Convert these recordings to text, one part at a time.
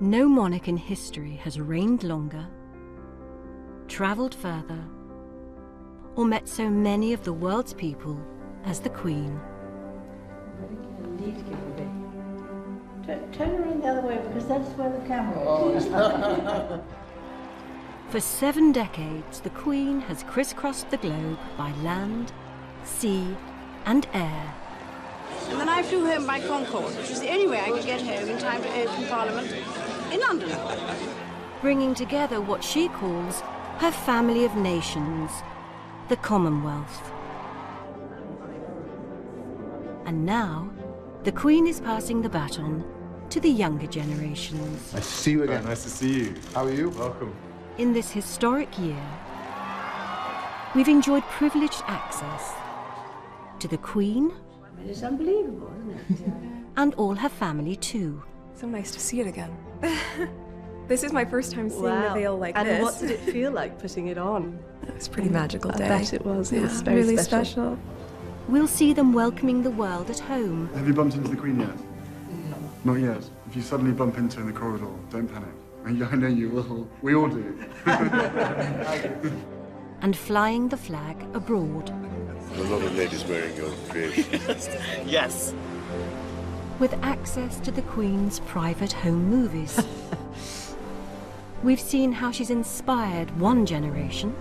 No monarch in history has reigned longer, travelled further, or met so many of the world's people as the Queen. Turn around the other way, because that's where the camera is. For 7 decades, the Queen has crisscrossed the globe by land, sea, and air. And then I flew home by Concorde, which was the only way I could get home in time to open Parliament in London. Bringing together what she calls her family of nations, the Commonwealth. And now, the Queen is passing the baton to the younger generations. Nice to see you again. Nice to see you. How are you? Welcome. In this historic year, we've enjoyed privileged access to the Queen. It's unbelievable, isn't it? And all her family too. So nice to see it again. This is my first time seeing the veil like this. And what did it feel like putting it on? It was a pretty magical day. I bet it was. It was really very special. We'll see them welcoming the world at home. Have you bumped into the Queen yet? No. Not yet. If you suddenly bump into her in the corridor, don't panic. I know you will. We all do. And flying the flag abroad. A lot of ladies wearing your creation. Yes. With access to the Queen's private home movies. We've seen how she's inspired one generation.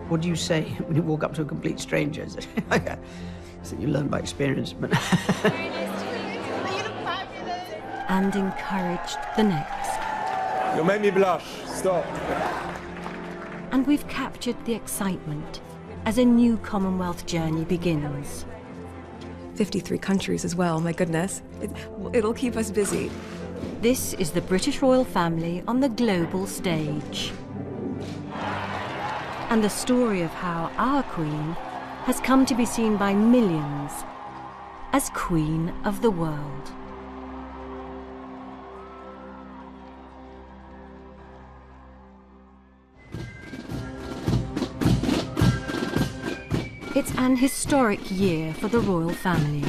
What do you say when you walk up to a complete stranger? So you learn by experience, but... And encouraged the next. You'll make me blush. Stop. And we've captured the excitement as a new Commonwealth journey begins. 53 countries as well, my goodness. It'll keep us busy. This is the British royal family on the global stage. And the story of how our Queen has come to be seen by millions as Queen of the world. It's an historic year for the royal family.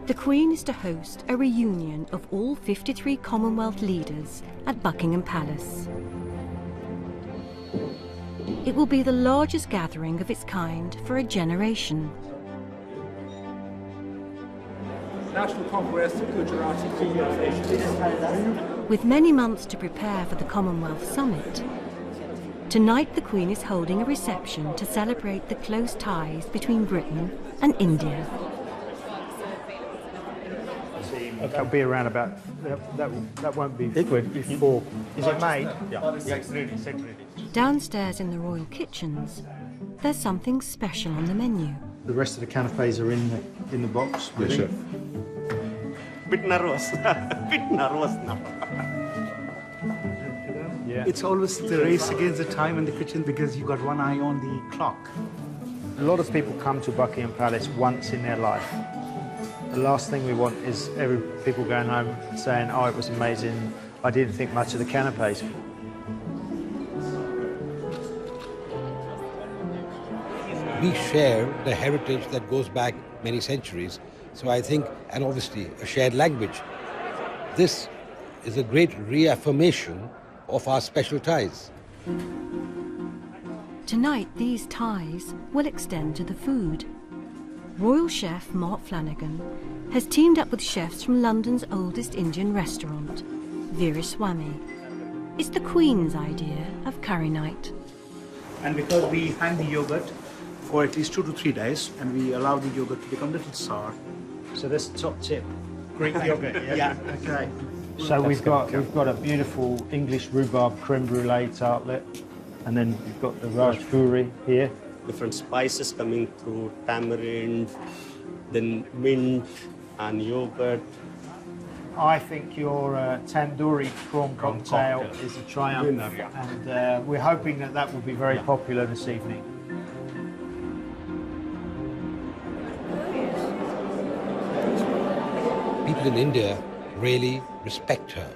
The Queen is to host a reunion of all 53 Commonwealth leaders at Buckingham Palace. It will be the largest gathering of its kind for a generation. National Congress Gujarati Organization. With many months to prepare for the Commonwealth Summit, tonight the Queen is holding a reception to celebrate the close ties between Britain and India. That'll be around about, that won't be before. Is it made? Yeah, it's ready. Downstairs in the royal kitchens, there's something special on the menu. The rest of the canapes are in the box. Yes, chef. Bit nervous. Bit nervous now. Yeah. It's always the race against the time in the kitchen because you got one eye on the clock. A lot of people come to Buckingham Palace once in their life. The last thing we want is people going home saying, oh, it was amazing, I didn't think much of the canapes. We share the heritage that goes back many centuries, so I think, and obviously a shared language. This is a great reaffirmation of our special ties. Tonight, these ties will extend to the food. Royal chef Mark Flanagan has teamed up with chefs from London's oldest Indian restaurant, Veeraswamy. It's the Queen's idea of curry night. And because we hang the yogurt for at least 2 to 3 days, and we allow the yogurt to become a little sour. So this top tip, Greek yogurt. Yeah, okay. So we've got a beautiful English rhubarb creme brulee tartlet, and then we've got the raspberry here. Different spices coming through, tamarind, then mint and yogurt. I think your tandoori prawn cocktail is a triumph, and we're hoping that will be very popular this evening. People in India really respect her,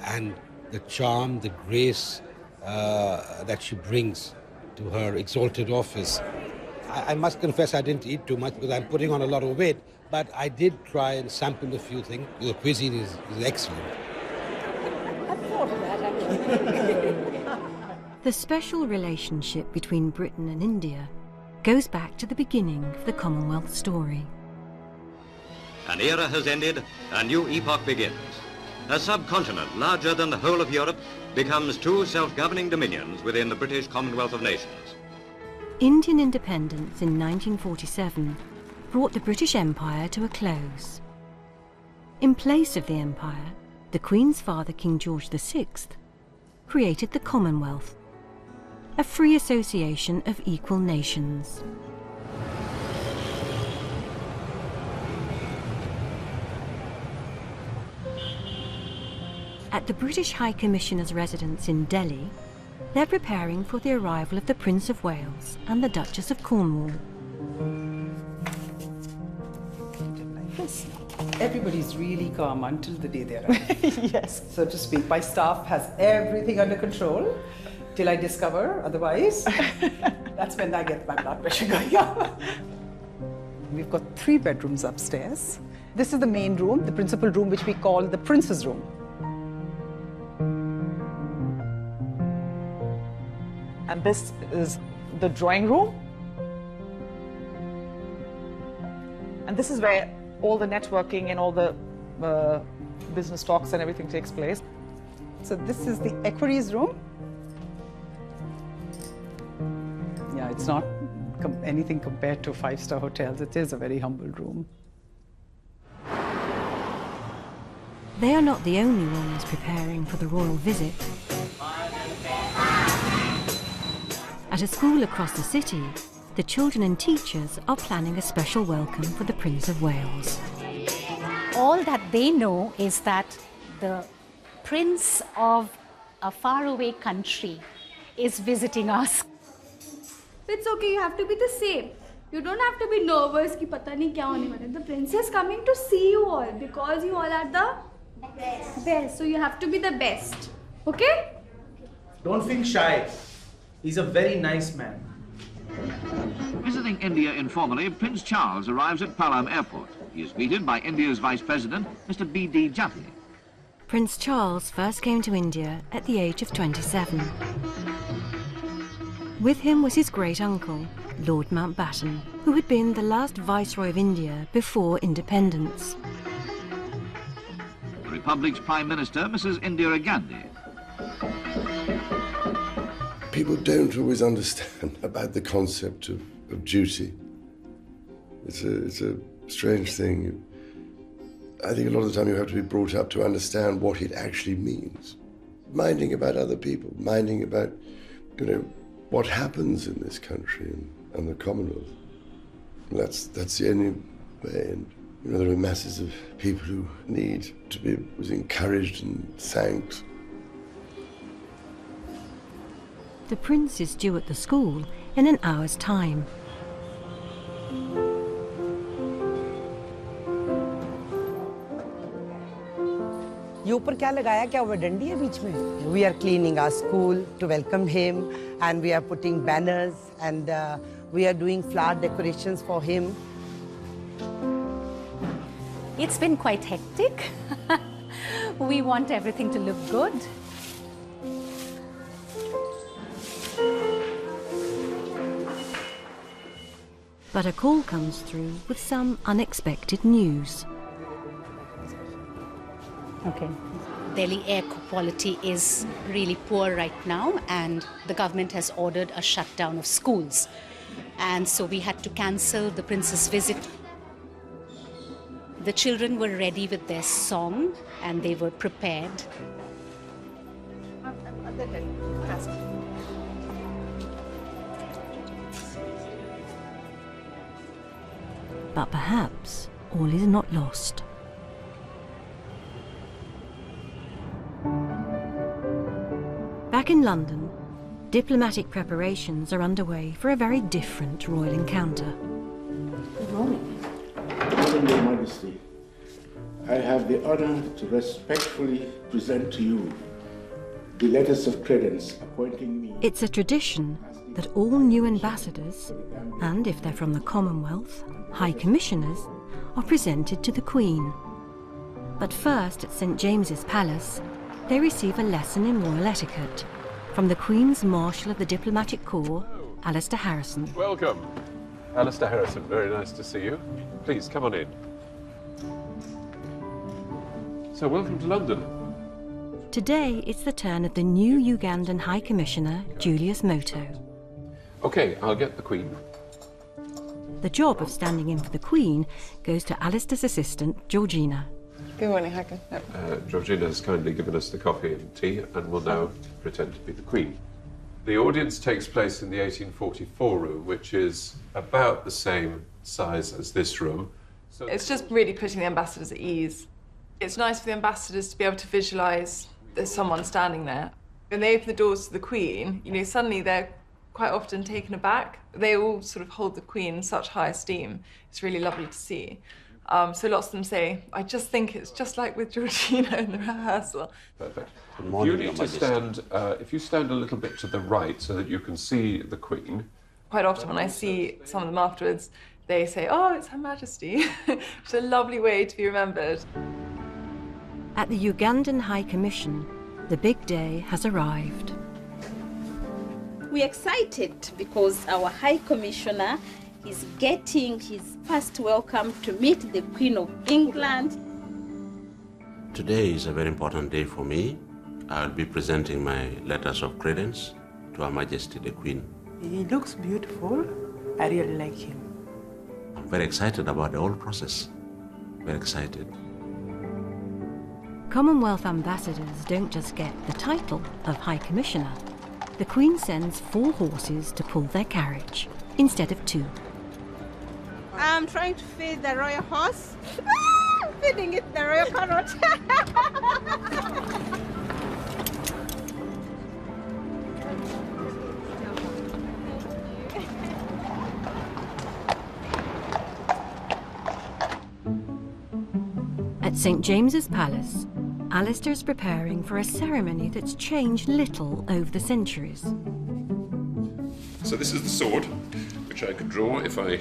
and the charm, the grace that she brings to her exalted office. I must confess I didn't eat too much because I'm putting on a lot of weight, but I did try and sample a few things. The cuisine is excellent. The special relationship between Britain and India goes back to the beginning of the Commonwealth story. An era has ended, a new epoch begins. A subcontinent larger than the whole of Europe becomes two self-governing dominions within the British Commonwealth of Nations. Indian independence in 1947 brought the British Empire to a close. In place of the Empire, the Queen's father, King George VI, created the Commonwealth, a free association of equal nations. At the British High Commissioner's residence in Delhi, they're preparing for the arrival of the Prince of Wales and the Duchess of Cornwall. Everybody's really calm until the day they arrive. Yes, so to speak. My staff has everything under control till I discover otherwise. That's when I get my blood pressure going up. We've got 3 bedrooms upstairs. This is the main room, the principal room, which we call the Prince's Room. And this is the drawing room. And this is where all the networking and all the business talks and everything takes place. So this is the equerries room. Yeah, it's not anything compared to 5-star hotels. It is a very humble room. They are not the only ones preparing for the royal visit. At a school across the city, the children and teachers are planning a special welcome for the Prince of Wales. All that they know is that the Prince of a faraway country is visiting us. It's okay, you have to be the same. You don't have to be nervous कि पता नहीं क्या होने वाला है. The Prince is coming to see you all because you all are the best. So you have to be the best. Okay? Don't feel shy. He's a very nice man. Visiting India informally, Prince Charles arrives at Palam Airport. He is greeted by India's Vice President, Mr. B.D. Jatti. Prince Charles first came to India at the age of 27. With him was his great-uncle, Lord Mountbatten, who had been the last Viceroy of India before independence. The Republic's Prime Minister, Mrs. Indira Gandhi. People don't always understand about the concept of duty. It's a strange thing. I think a lot of the time you have to be brought up to understand what it actually means. Minding about other people, minding about, what happens in this country and the Commonwealth. That's the only way. And there are masses of people who need to be encouraged and thanked. The Prince is due at the school in an hour's time. ये ऊपर क्या लगाया क्या वो डंडी है बीच में? We are cleaning our school to welcome him, and we are putting banners, and we are doing flower decorations for him. It's been quite hectic. We want everything to look good. But a call comes through with some unexpected news. Okay. Delhi air quality is really poor right now, and the government has ordered a shutdown of schools. And so we had to cancel the Prince's visit. The children were ready with their song and they were prepared. But perhaps all is not lost. Back in London, diplomatic preparations are underway for a very different royal encounter. Good morning. Good morning, Your Majesty. I have the honor to respectfully present to you the letters of credence appointing me. It's a tradition that all new ambassadors, and if they're from the Commonwealth, High Commissioners, are presented to the Queen. But first, at St James's Palace, they receive a lesson in royal etiquette from the Queen's Marshal of the Diplomatic Corps, Alistair Harrison. Welcome. Alistair Harrison, very nice to see you. Please, come on in. So, welcome to London. Today, it's the turn of the new Ugandan High Commissioner, Julius Moto. OK, I'll get the Queen. The job of standing in for the Queen goes to Alistair's assistant, Georgina. Good morning, Hacken. Georgina has kindly given us the coffee and tea and will now pretend to be the Queen. The audience takes place in the 1844 room, which is about the same size as this room. So it's just really putting the ambassadors at ease. It's nice for the ambassadors to be able to visualise there's someone standing there. When they open the doors to the Queen, you know, suddenly they're quite often taken aback. They all sort of hold the Queen in such high esteem. It's really lovely to see. So lots of them say, I just think it's just like with Georgina in the rehearsal. Perfect. You need to stand, if you stand a little bit to the right so that you can see the Queen. Quite often when I see some of them afterwards, they say, oh, it's Her Majesty. It's a lovely way to be remembered. At the Ugandan High Commission, the big day has arrived. We're excited because our High Commissioner is getting his first welcome to meet the Queen of England. Today is a very important day for me. I'll be presenting my letters of credence to Her Majesty the Queen. He looks beautiful. I really like him. I'm very excited about the whole process. Very excited. Commonwealth ambassadors don't just get the title of High Commissioner. The Queen sends 4 horses to pull their carriage, instead of 2. I'm trying to feed the royal horse. Feeding it the royal carrot. At St James's Palace, Alistair's preparing for a ceremony that's changed little over the centuries. So this is the sword, which I could draw if I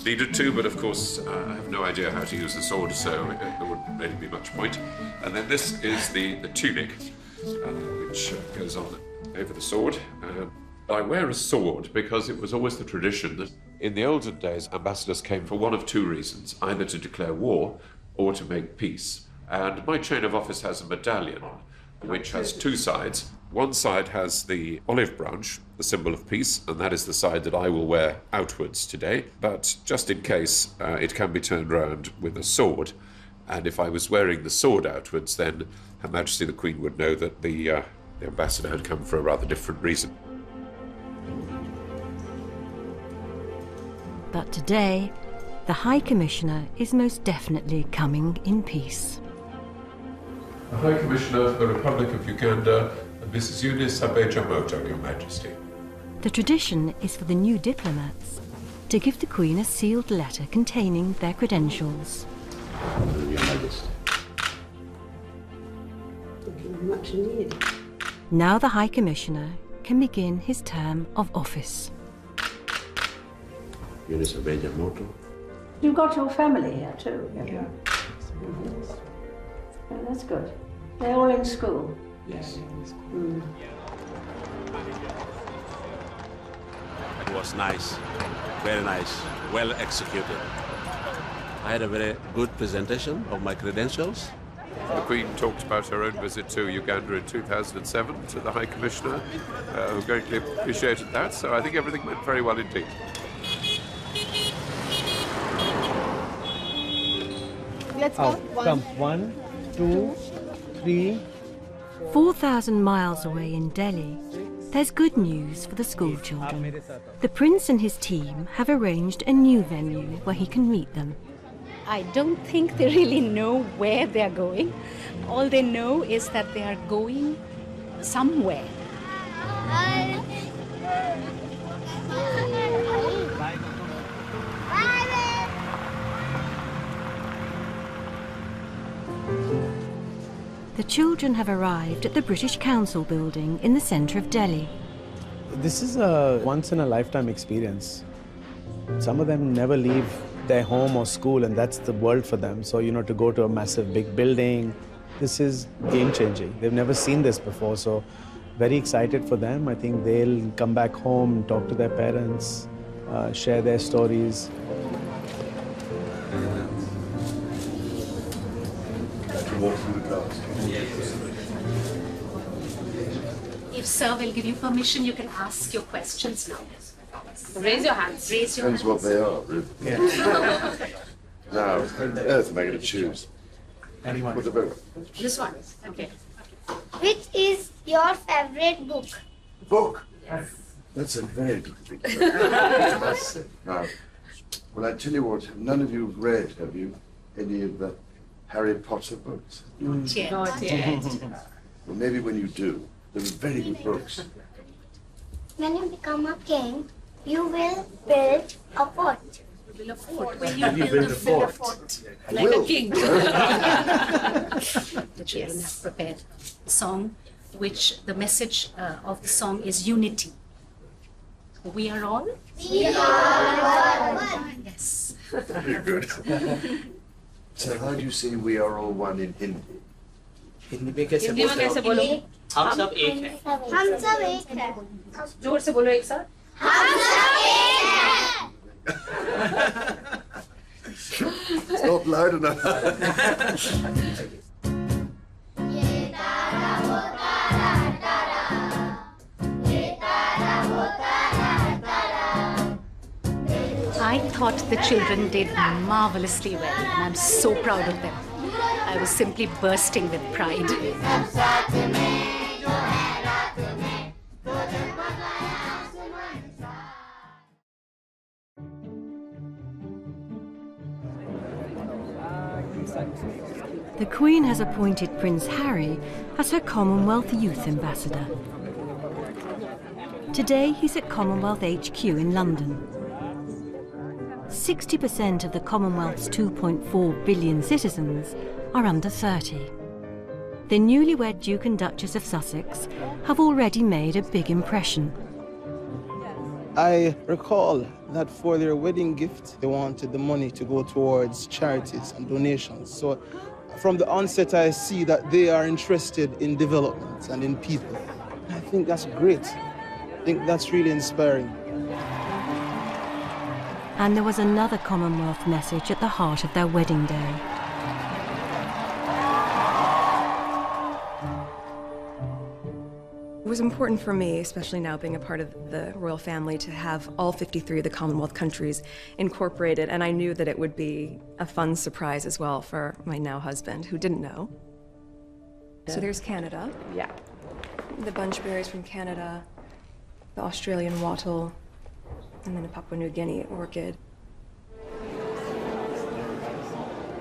needed to, but of course I have no idea how to use the sword, so there wouldn't really be much point. And then this is the tunic, which goes on over the sword. I wear a sword because it was always the tradition that in the olden days ambassadors came for one of 2 reasons, either to declare war or to make peace. And my chain of office has a medallion which has 2 sides. One side has the olive branch, the symbol of peace, and that is the side that I will wear outwards today. But just in case, it can be turned round with a sword. And if I was wearing the sword outwards, then Her Majesty the Queen would know that the ambassador had come for a rather different reason. But today, the High Commissioner is most definitely coming in peace. The High Commissioner for the Republic of Uganda, Mrs. Eunice Abeja-Moto, Your Majesty. The tradition is for the new diplomats to give the Queen a sealed letter containing their credentials. Your Majesty. Thank you very much indeed. Now the High Commissioner can begin his term of office. Eunice Abeja-Moto. You've got your family here too, haven't you? Oh, that's good. They're all in school? Yes. It was nice, very nice, well executed. I had a very good presentation of my credentials. The Queen talked about her own visit to Uganda in 2007 to the High Commissioner, who greatly appreciated that, so I think everything went very well indeed. Let's go. Come. 1, 2, 3. 4,000 miles away in Delhi, there's good news for the school children. The Prince and his team have arranged a new venue where he can meet them. I don't think they really know where they're going. All they know is that they are going somewhere. The children have arrived at the British Council building in the centre of Delhi. This is a once-in-a-lifetime experience. Some of them never leave their home or school, and that's the world for them. So, to go to a massive big building, this is game-changing. They've never seen this before, so very excited for them. I think they'll come back home, talk to their parents, share their stories. If Sir will give you permission, you can ask your questions now. Raise your hands. Raise your Depends hands. what they are, really. Now, on earth am I going to choose? Anyone. What about This one. Okay. Which is your favorite book? book? That's a very good thing. Now, well, I tell you what, none of you have read, have you, any of the Harry Potter books? Not yet. Well, maybe when you do, they're very good books. When you become a king, you will build a fort. Will a fort. Will you build a fort? Like a king. The children have prepared a song, which the message of the song is unity. We are all? We are one. Yes. Very good. So how do you say we are all one in Hindi? Hindi में कैसे बोलो? हम सब एक हैं। हम सब एक हैं। जोर से बोलो एक साथ। हम सब एक हैं। It's not loud enough. I thought the children did marvelously well, and I'm so proud of them. I was simply bursting with pride. The Queen has appointed Prince Harry as her Commonwealth Youth Ambassador. Today he's at Commonwealth HQ in London. 60% of the Commonwealth's 2.4 billion citizens are under 30. The newlywed Duke and Duchess of Sussex have already made a big impression. I recall that for their wedding gift, they wanted the money to go towards charities and donations. So from the onset, I see that they are interested in development and in people. I think that's great. I think that's really inspiring. And there was another Commonwealth message at the heart of their wedding day. It was important for me, especially now being a part of the royal family, to have all 53 of the Commonwealth countries incorporated, and I knew that it would be a fun surprise as well for my now husband, who didn't know. So there's Canada. Yeah. The bunchberries from Canada, the Australian wattle, and then a Papua New Guinea orchid.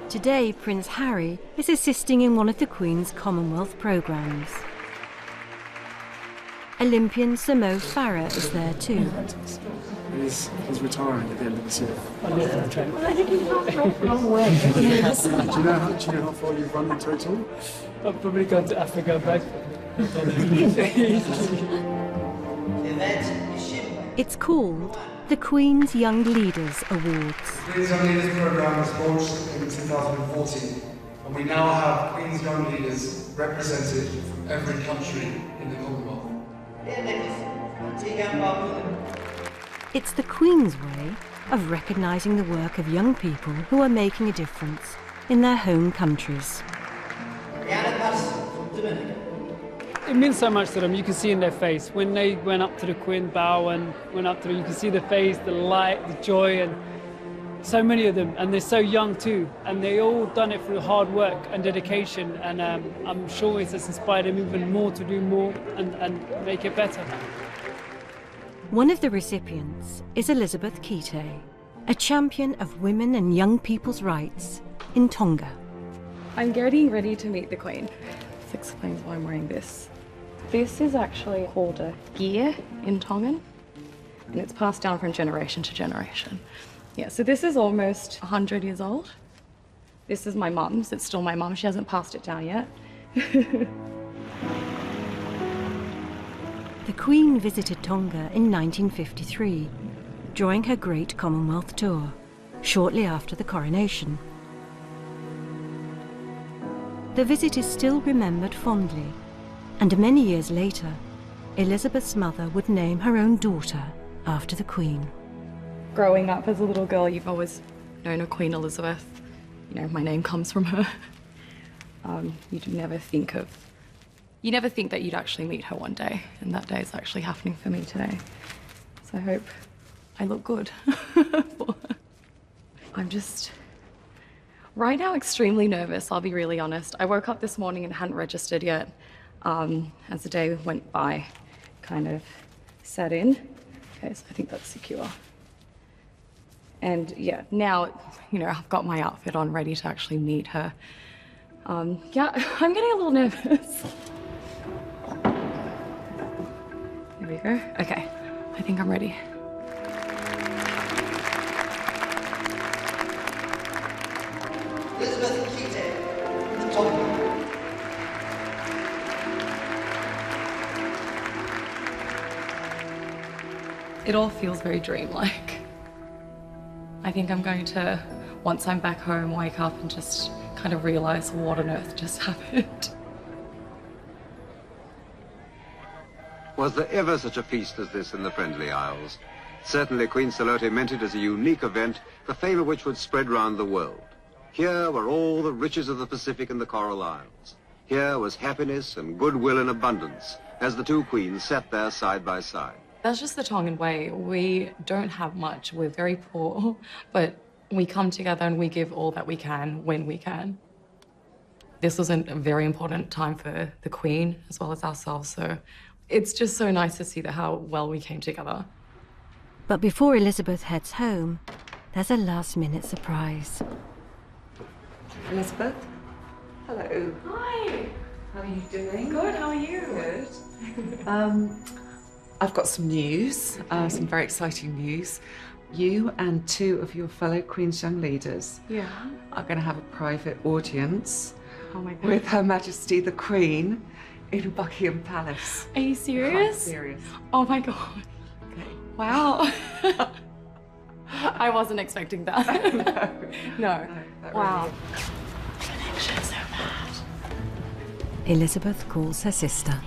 Today, Prince Harry is assisting in one of the Queen's Commonwealth programmes. Olympian Sir Mo Farah is there too. He's retiring at the end of this year. Yes. Do you know how far you've run in total? I've probably gone to Africa and back. It's called the Queen's Young Leaders Awards. The Queen's Young Leaders Programme was launched in 2014, and we now have Queen's Young Leaders represented from every country in the Commonwealth. It's the Queen's way of recognising the work of young people who are making a difference in their home countries. It means so much to them. You can see in their face. When they went up to the Queen, bow and went up to her, you can see the face, the light, the joy, and so many of them. And they're so young too. And they all done it through hard work and dedication. And I'm sure it's just inspired them even more to do more and make it better. One of the recipients is Elizabeth Kite, a champion of women and young people's rights in Tonga. I'm getting ready to meet the Queen. This explains why I'm wearing this. This is actually called a gear in Tongan, and it's passed down from generation to generation. Yeah, so this is almost 100 years old. This is my mum's. It's still my mum. She hasn't passed it down yet. The Queen visited Tonga in 1953 during her Great Commonwealth Tour, shortly after the coronation. The visit is still remembered fondly, and many years later, Elizabeth's mother would name her own daughter after the Queen. Growing up as a little girl, you've always known of Queen Elizabeth. You know, my name comes from her. You'd never think that you'd actually meet her one day, and that day is actually happening for me today. So I hope I look good. I'm just, right now, extremely nervous, I'll be really honest. I woke up this morning and hadn't registered yet. As the day went by, kind of set in. Okay, so I think that's secure. And yeah, now, you know, I've got my outfit on, ready to actually meet her. Yeah, I'm getting a little nervous. Here we go. Okay, I think I'm ready. Elizabeth Keating, the top. It all feels very dreamlike. I think I'm going to, once I'm back home, wake up and just kind of realize what on earth just happened. Was there ever such a feast as this in the Friendly Isles? Certainly Queen Salote meant it as a unique event, the fame of which would spread round the world. Here were all the riches of the Pacific and the Coral Isles. Here was happiness and goodwill in abundance, as the two queens sat there side by side. That's just the Tongan way. We don't have much. We're very poor, but we come together and we give all that we can when we can. This was a very important time for the Queen as well as ourselves, so it's just so nice to see how well we came together. But before Elizabeth heads home, there's a last-minute surprise. Elizabeth? Hello. Hi. How are you doing? Good, how are you? Good. I've got some news, some very exciting news. You and two of your fellow Queen's Young Leaders are going to have a private audience with Her Majesty the Queen in Buckingham Palace. Are you serious? Quite serious. Oh my God. Okay. Wow. I wasn't expecting that. No. Wow. Connection's so bad. Elizabeth calls her sister.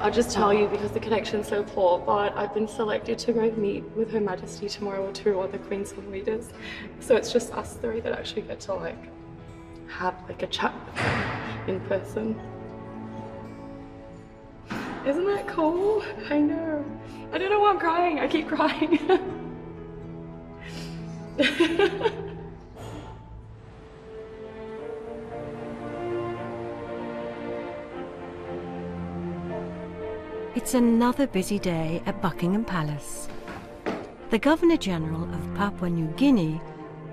I'll just tell you because the connection's so poor, but I've been selected to go meet with Her Majesty tomorrow with two other Queen's Young Leaders. So it's just us three that actually get to have a chat with her in person. Isn't that cool? I know. I don't know why I'm crying. I keep crying. It's another busy day at Buckingham Palace. The Governor-General of Papua New Guinea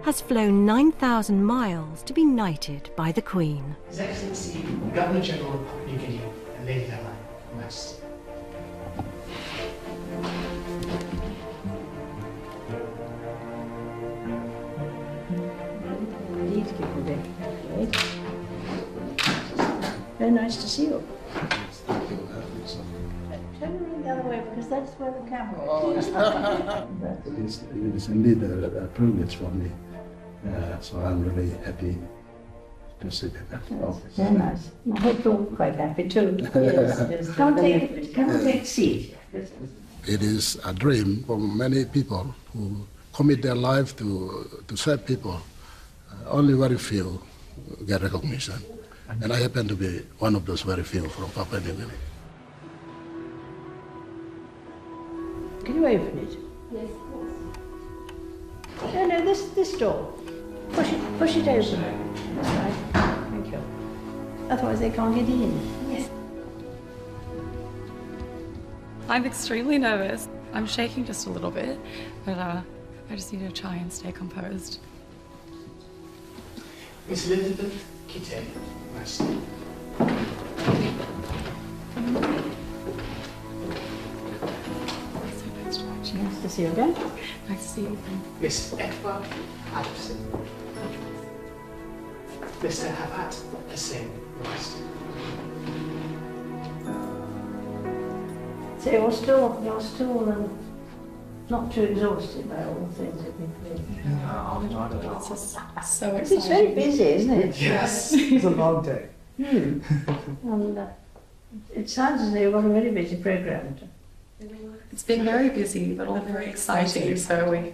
has flown 9,000 miles to be knighted by the Queen. His Excellency, the Governor-General of Papua New Guinea, and Lady Caroline, Her Majesty. Indeed, Kipper. Very nice to see you. Turn around the other way because that's where the camera is. It is indeed a privilege for me, so I'm really happy to sit in that office. Very nice. I hope you're quite happy too. Yes. Come take a seat. It is a dream for many people who commit their life to serve people. Only very few get recognition. And I happen to be one of those very few from Papua New Guinea. Can you open it? Yes, No, this door. Push it open. That's right. Thank you. Otherwise they can't get in. Yes. I'm extremely nervous. I'm shaking just a little bit, but I just need to try and stay composed. Miss Elizabeth Keating, Majesty. Nice to see you again. Nice to see you. Miss Edward Addison. Mr. Habat Hussein, Majesty. So you're still not too exhausted by all the things that we've been It's just so It's exciting. very busy, isn't it? Yes, it's a long day. And it sounds as though you've got a very busy programme. It's been very busy, but all very exciting. So we,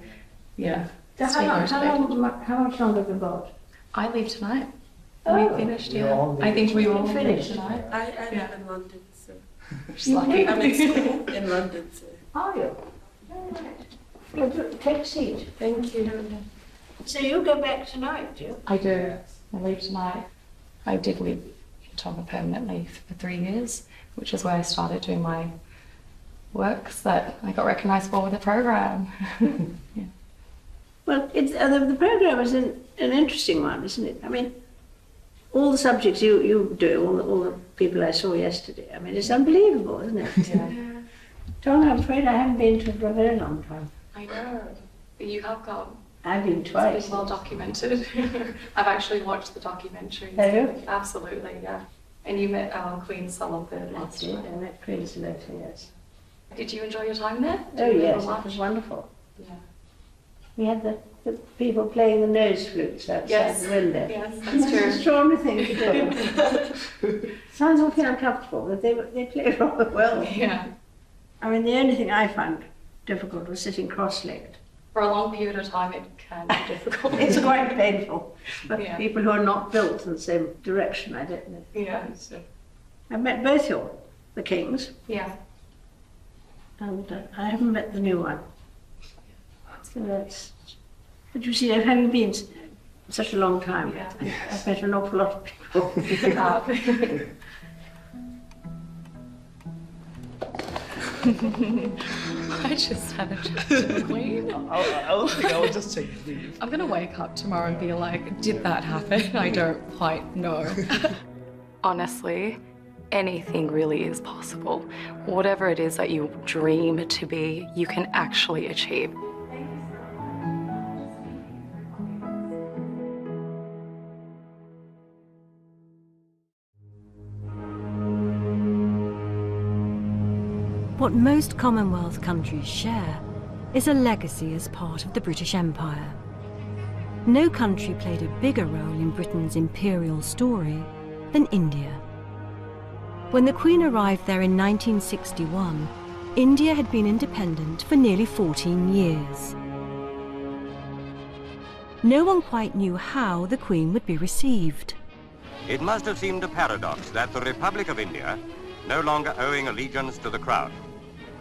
yeah. So how much longer have you got? I leave tonight. Oh. We finished, yeah. I think we all finished tonight. I live in London, so. Just lucky. I'm in school in London, so. Are you? Well, take a seat. Thank you. So you go back tonight, do you? I do. I leave tonight. I did live in Tonga permanently for 3 years, which is where I started doing my works that I got recognised for with the program. Yeah. Well, the program is an interesting one, isn't it? I mean, all the subjects you do, all the people I saw yesterday, I mean, it's unbelievable, isn't it? Yeah. Tonga, I'm afraid I haven't been to it for a very long time. I know. But you have gone. I've been twice. It's been well documented. I've actually watched the documentary. Have you? Absolutely, yeah. And you met Queen Salome last I time. did, I met Queen Salome, yes. Did you enjoy your time there? Oh Did you yes, remember it was much? wonderful. Yeah. We had the people playing the nose flutes outside Yes. the window. Yes, that's It's true. an extraordinary thing to do. Sounds awfully uncomfortable, but they play rather well. Yeah. I mean, the only thing I found difficult was sitting cross-legged. For a long period of time, it can be difficult. It's quite painful. But Yeah. people who are not built in the same direction, I don't know. Yeah. I've met both the kings, Yeah. and I haven't met the new one. So that's, but you see, having been such a long time, Yeah. I've met an awful lot of people. I just had a chat to the Queen. I will just take leave. I'm gonna wake up tomorrow and be like, did that happen? I don't quite know. Honestly, anything really is possible. Whatever it is that you dream to be, you can actually achieve. What most Commonwealth countries share is a legacy as part of the British Empire. No country played a bigger role in Britain's imperial story than India. When the Queen arrived there in 1961, India had been independent for nearly 14 years. No one quite knew how the Queen would be received. It must have seemed a paradox that the Republic of India, no longer owing allegiance to the crown,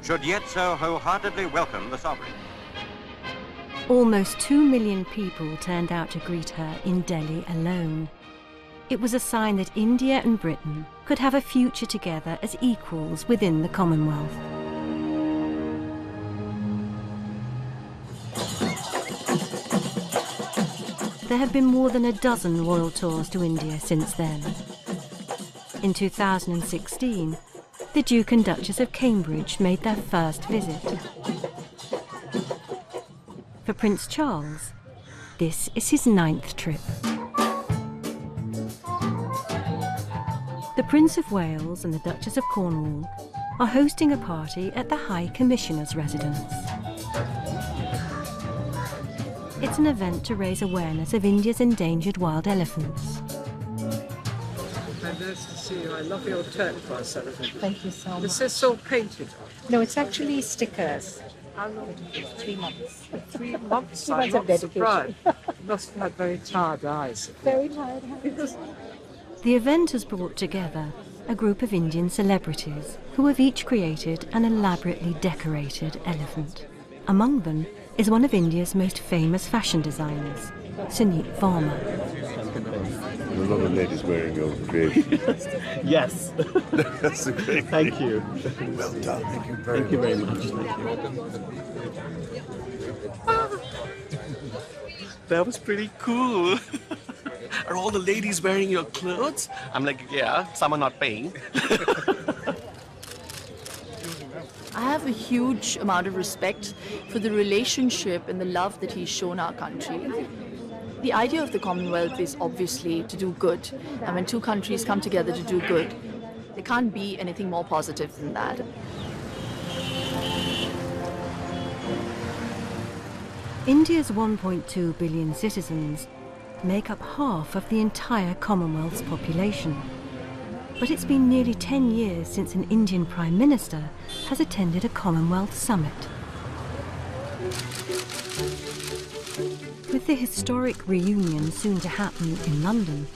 should yet so wholeheartedly welcome the sovereign. Almost 2 million people turned out to greet her in Delhi alone. It was a sign that India and Britain could have a future together as equals within the Commonwealth. There have been more than a dozen royal tours to India since then. In 2016, the Duke and Duchess of Cambridge made their first visit. For Prince Charles, this is his 9th trip. The Prince of Wales and the Duchess of Cornwall are hosting a party at the High Commissioner's residence. It's an event to raise awareness of India's endangered wild elephants. Nice to see you. I love your turquoise elephant. Thank you so much. Is this all painted? No, it's actually stickers. How long? 3 months. 3 months? 3 I'm months of not dedication. surprised. You must have had very tired eyes. Very tired. The event has brought together a group of Indian celebrities who have each created an elaborately decorated elephant. Among them is one of India's most famous fashion designers, Sunit Varma. There are a lot of ladies wearing your creation. Yes. That's a great Thank you. Well done. Thank you very Thank you very much. That was pretty cool. Are all the ladies wearing your clothes? I'm like, yeah, some are not paying. I have a huge amount of respect for the relationship and the love that he's shown our country. The idea of the Commonwealth is obviously to do good. And when two countries come together to do good, there can't be anything more positive than that. India's 1.2 billion citizens make up half of the entire Commonwealth's population. But it's been nearly 10 years since an Indian Prime Minister has attended a Commonwealth summit. With the historic reunion soon to happen in London,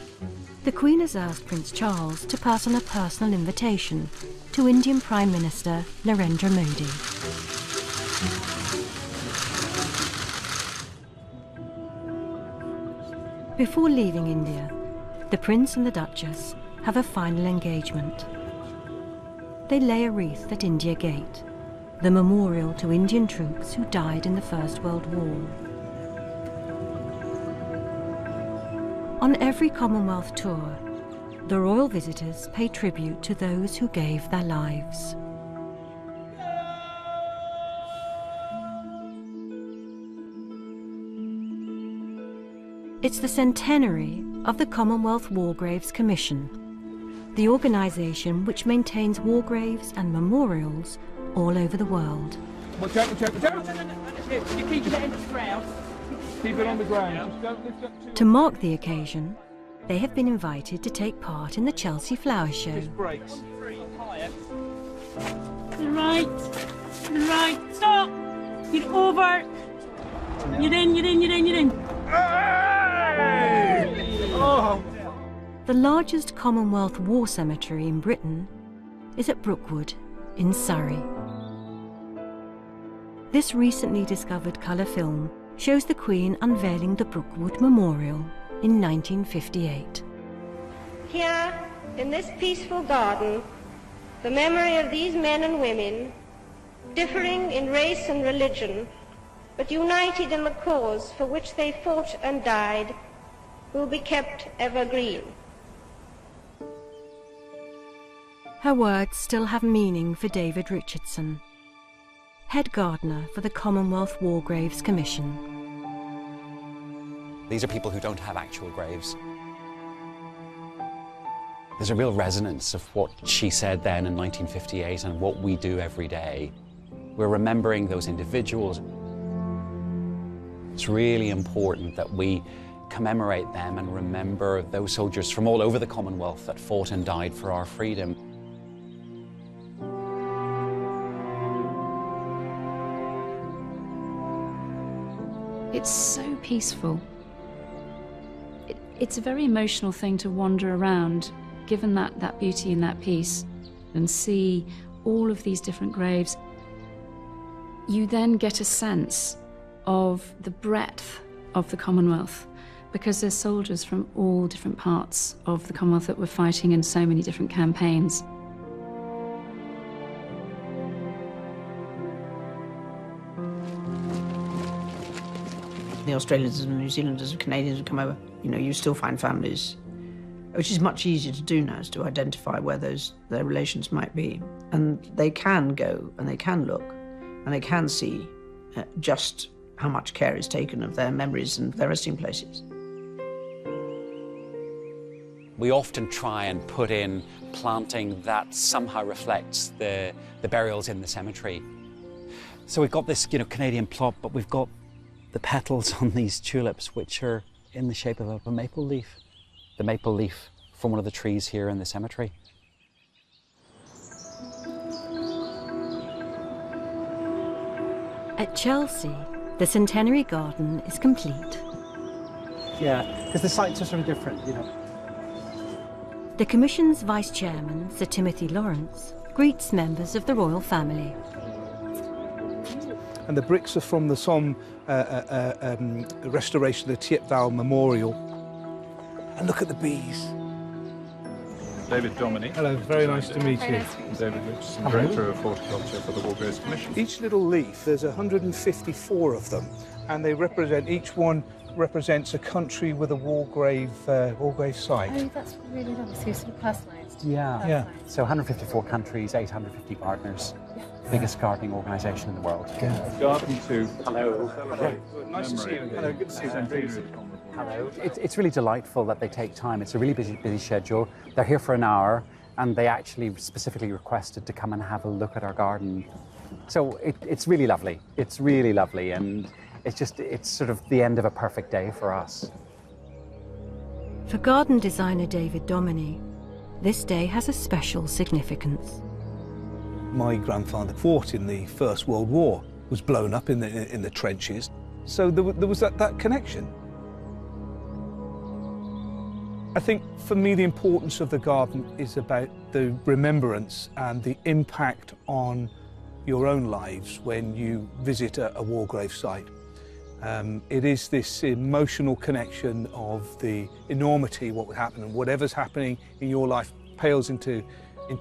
the Queen has asked Prince Charles to pass on a personal invitation to Indian Prime Minister Narendra Modi. Before leaving India, the Prince and the Duchess have a final engagement. They lay a wreath at India Gate, the memorial to Indian troops who died in the First World War. On every Commonwealth tour, the royal visitors pay tribute to those who gave their lives. It's the centenary of the Commonwealth War Graves Commission, the organisation which maintains war graves and memorials all over the world. Watch out, watch out, watch out! You keep it on the ground. Keep it on the ground. Just don't lift up too. To mark the occasion, they have been invited to take part in the Chelsea Flower Show. Just brakes. Right, right, stop! You're over! You're in, you're in, you're in, you're in. Oh. The largest Commonwealth War cemetery in Britain is at Brookwood in Surrey. This recently discovered colour film shows the Queen unveiling the Brookwood Memorial in 1958. Here, in this peaceful garden, the memory of these men and women, differing in race and religion, but united in the cause for which they fought and died, will be kept evergreen. Her words still have meaning for David Richardson, head gardener for the Commonwealth War Graves Commission. These are people who don't have actual graves. There's a real resonance of what she said then in 1958 and what we do every day. We're remembering those individuals. It's really important that we commemorate them and remember those soldiers from all over the Commonwealth that fought and died for our freedom. It's so peaceful. It's a very emotional thing to wander around, given that beauty and that peace, and see all of these different graves. You then get a sense of the breadth of the Commonwealth, because there's soldiers from all different parts of the Commonwealth that were fighting in so many different campaigns. The Australians and New Zealanders and Canadians who come over, you still find families, which is much easier to do now, is to identify where their relations might be. And they can go and they can look and they can see just how much care is taken of their memories and their resting places. We often try and put in planting that somehow reflects the burials in the cemetery. So we've got this, Canadian plot, but we've got the petals on these tulips, which are in the shape of a maple leaf. The maple leaf from one of the trees here in the cemetery. At Chelsea, the Centenary Garden is complete. Yeah, because the sites are sort of different, The Commission's Vice Chairman, Sir Timothy Lawrence, greets members of the royal family. And the bricks are from the Somme restoration of the Thiepval Memorial. And look at the bees. David Dominy. Hello, very nice to meet you. David Richardson, Director of Horticulture for the War Graves Commission. Each little leaf, there's 154 of them, and they represent, each one represents a country with a war grave site. Oh, that's really lovely. So sort of personalised. Yeah. So 154 countries, 850 gardeners. Biggest gardening organisation in the world. Yeah. Garden to hello. Nice to see you again. Hello, good to see you. Hello. It's really delightful that they take time. It's a really busy schedule. They're here for an hour, and they actually specifically requested to come and have a look at our garden. So it's really lovely. It's really lovely, and it's sort of the end of a perfect day for us. For garden designer David Dominy, this day has a special significance. My grandfather fought in the First World War, was blown up in the trenches, so there was that connection. I think for me the importance of the garden is about the remembrance and the impact on your own lives when you visit a war grave site. It is this emotional connection of the enormity of what would happen, and whatever's happening in your life pales into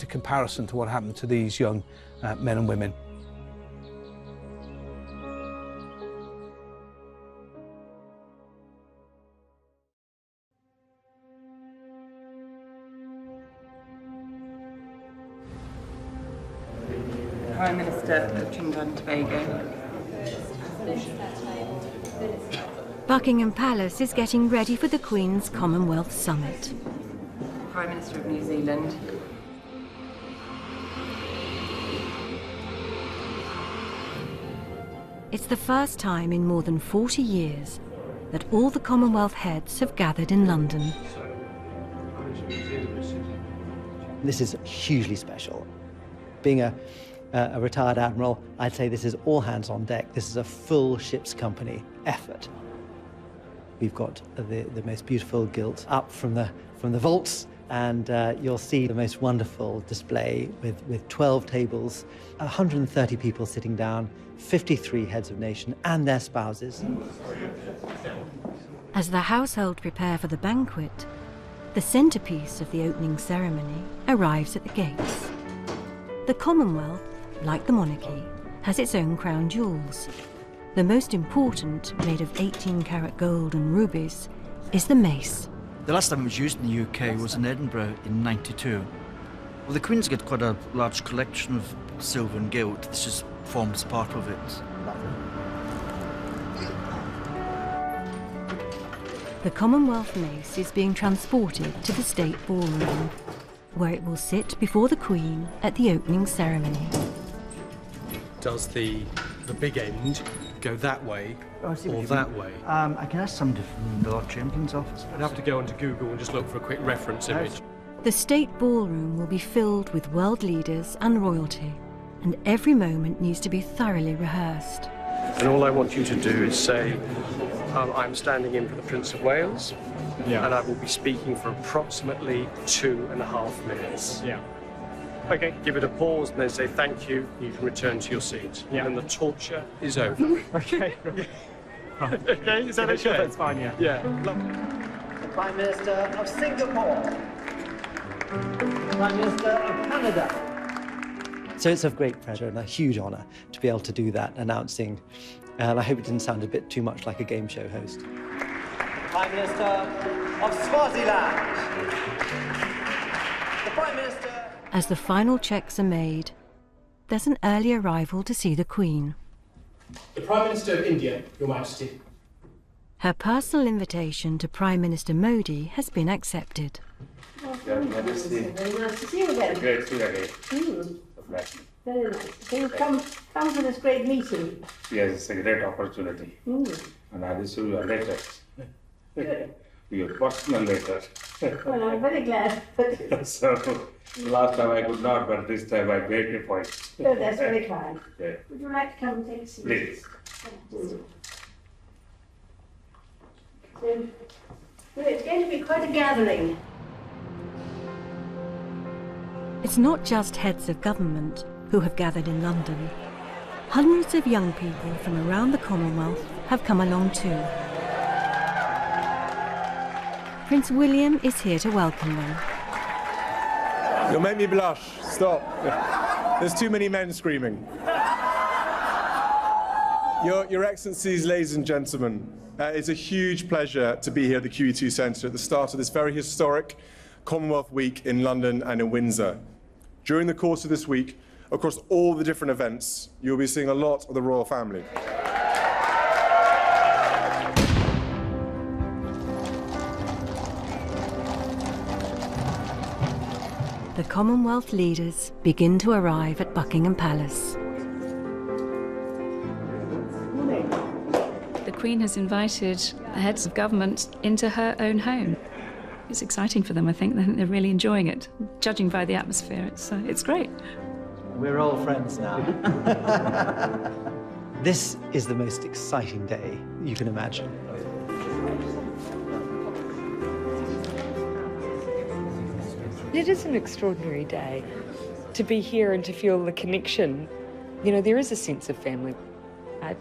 comparison to what happened to these young men and women. Prime Minister of Trinidad and Tobago. Buckingham Palace is getting ready for the Queen's Commonwealth Summit. Prime Minister of New Zealand. It's the first time in more than 40 years that all the Commonwealth heads have gathered in London. This is hugely special. Being a retired admiral, I'd say this is all hands on deck. This is a full ship's company effort. We've got the most beautiful gilt up from the vaults, and you'll see the most wonderful display with 12 tables, 130 people sitting down, 53 heads of nation and their spouses. As the household prepare for the banquet, the centrepiece of the opening ceremony arrives at the gates. The Commonwealth, like the monarchy, has its own crown jewels. The most important, made of 18-carat gold and rubies, is the mace. The last time it was used in the UK was in Edinburgh in '92. Well, the Queen's got quite a large collection of silver and gilt. This just forms part of it. The Commonwealth mace is being transported to the State Ballroom, where it will sit before the Queen at the opening ceremony. Does the big end go that way or that way? I can ask somebody from the Lord Chamberlain's office. I'd have to go onto Google and just look for a quick reference image. The State Ballroom will be filled with world leaders and royalty, and every moment needs to be thoroughly rehearsed. And all I want you to do is say, I'm standing in for the Prince of Wales, and I will be speaking for approximately 2.5 minutes. Yeah. Okay. Give it a pause and then say thank you. You can return to your seat. Yeah. And the torture is over. Okay. Okay, is that okay? Sure, that's fine, yeah. Yeah. The Prime Minister of Singapore. The Prime Minister of Canada. So it's a great pleasure and a huge honour to be able to do that, announcing, and I hope it didn't sound a bit too much like a game show host. Prime Minister of Swaziland. The Prime Minister... As the final checks are made, there's an early arrival to see the Queen. The Prime Minister of India, Your Majesty. Her personal invitation to Prime Minister Modi has been accepted. Your Majesty. Very nice to see you again. Great to see you again. Very nice. So you come to this great meeting. Yes, it's a great opportunity. And I wish you a letter. Good. Your personal letter. Well, I'm very glad. So, last time I could not, but this time I made a point. Oh, that's very kind. Yeah. Would you like to come and take a seat? Please. So, it's going to be quite a gathering. It's not just heads of government who have gathered in London. Hundreds of young people from around the Commonwealth have come along too. Prince William is here to welcome them. You'll make me blush. Stop. There's too many men screaming. Your Excellencies, ladies and gentlemen, it's a huge pleasure to be here at the QE2 Centre at the start of this very historic Commonwealth Week in London and in Windsor. During the course of this week, across all the different events, you'll be seeing a lot of the royal family. The Commonwealth leaders begin to arrive at Buckingham Palace. The Queen has invited the heads of government into her own home. It's exciting for them, I think. They're really enjoying it. Judging by the atmosphere, it's great. We're all friends now. This is the most exciting day you can imagine. It is an extraordinary day to be here and to feel the connection. You know, there is a sense of family.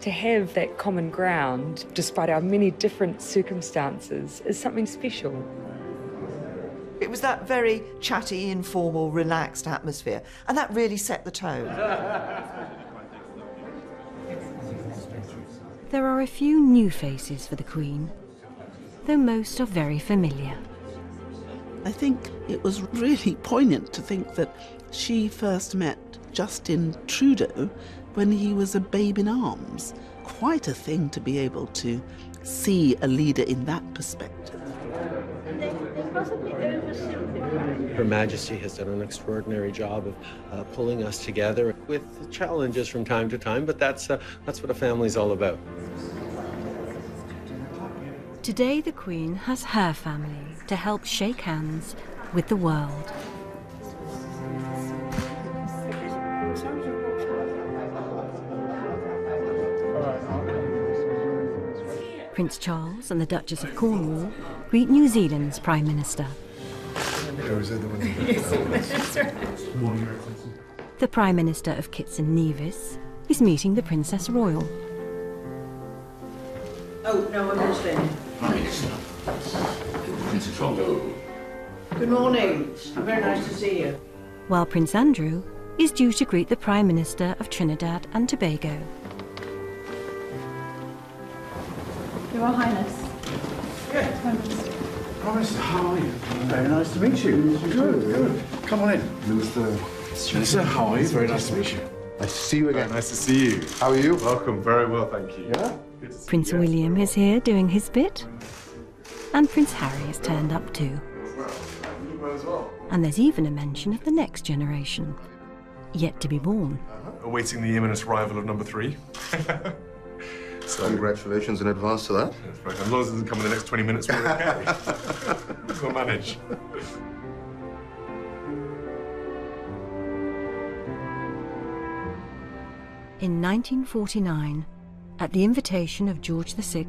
To have that common ground, despite our many different circumstances, is something special. It was that very chatty, informal, relaxed atmosphere, and that really set the tone. There are a few new faces for the Queen, though most are very familiar. I think it was really poignant to think that she first met Justin Trudeau when he was a babe in arms. Quite a thing to be able to see a leader in that perspective. Her Majesty has done an extraordinary job of pulling us together with challenges from time to time, but that's what a family's all about. Today the Queen has her family to help shake hands with the world. Prince Charles and the Duchess of Cornwall greet New Zealand's Prime Minister. The Prime Minister of Kitts and Nevis is meeting the Princess Royal. Oh, no, I'm not staying. Princess Royal. Good morning. Very nice to see you. While Prince Andrew is due to greet the Prime Minister of Trinidad and Tobago. Your Highness. Prime Minister, how are you? Very nice to meet you. Good. Come on in. Minister, how are you? Very nice to meet you. Nice to see you again. Nice to see you. How are you? Welcome. Very well, thank you. Yeah? Prince William is here doing his bit. And Prince Harry has turned up too. And there's even a mention of the next generation, yet to be born. Awaiting the imminent arrival of number 3. So, congratulations in advance to that. That's right. As long as it doesn't come in the next 20 minutes, we're okay. We'll manage. In 1949, at the invitation of George VI,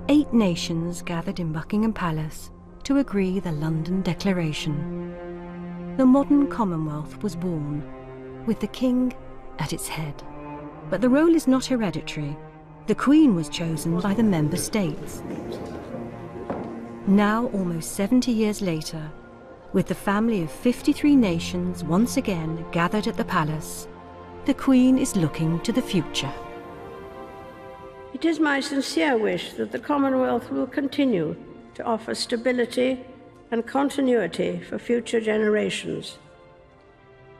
8 nations gathered in Buckingham Palace to agree the London Declaration. The modern Commonwealth was born, with the King at its head. But the role is not hereditary. The Queen was chosen by the member states. Now, almost 70 years later, with the family of 53 nations once again gathered at the palace, the Queen is looking to the future. It is my sincere wish that the Commonwealth will continue to offer stability and continuity for future generations,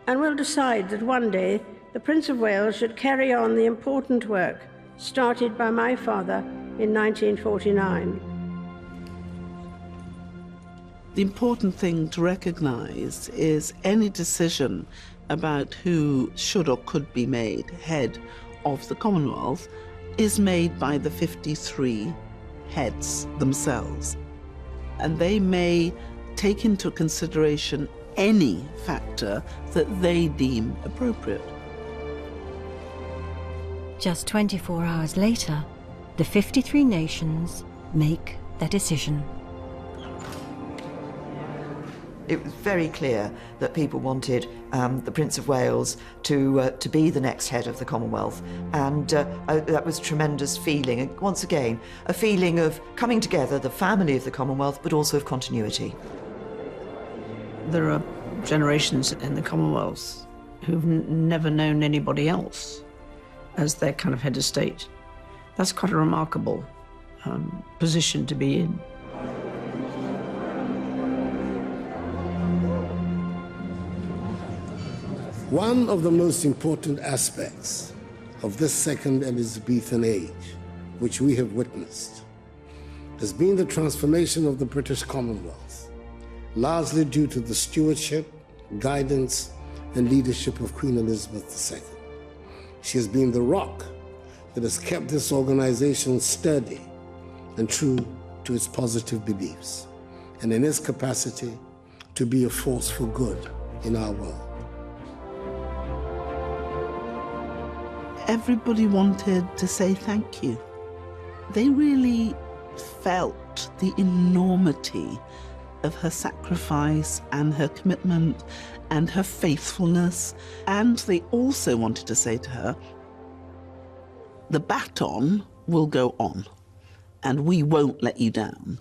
and will decide that one day the Prince of Wales should carry on the important work started by my father in 1949. The important thing to recognise is any decision about who should or could be made head of the Commonwealth is made by the 53 heads themselves. And they may take into consideration any factor that they deem appropriate. Just 24 hours later, the 53 nations make their decision. It was very clear that people wanted the Prince of Wales to be the next head of the Commonwealth, and that was a tremendous feeling. And once again, a feeling of coming together, the family of the Commonwealth, but also of continuity. There are generations in the Commonwealth who've never known anybody else as their kind of head of state. That's quite a remarkable position to be in. One of the most important aspects of this second Elizabethan age, which we have witnessed, has been the transformation of the British Commonwealth, largely due to the stewardship, guidance, and leadership of Queen Elizabeth II. She has been the rock that has kept this organization steady and true to its positive beliefs, and in its capacity to be a force for good in our world. Everybody wanted to say thank you. They really felt the enormity of her sacrifice and her commitment and her faithfulness, and they also wanted to say to her, the baton will go on and we won't let you down.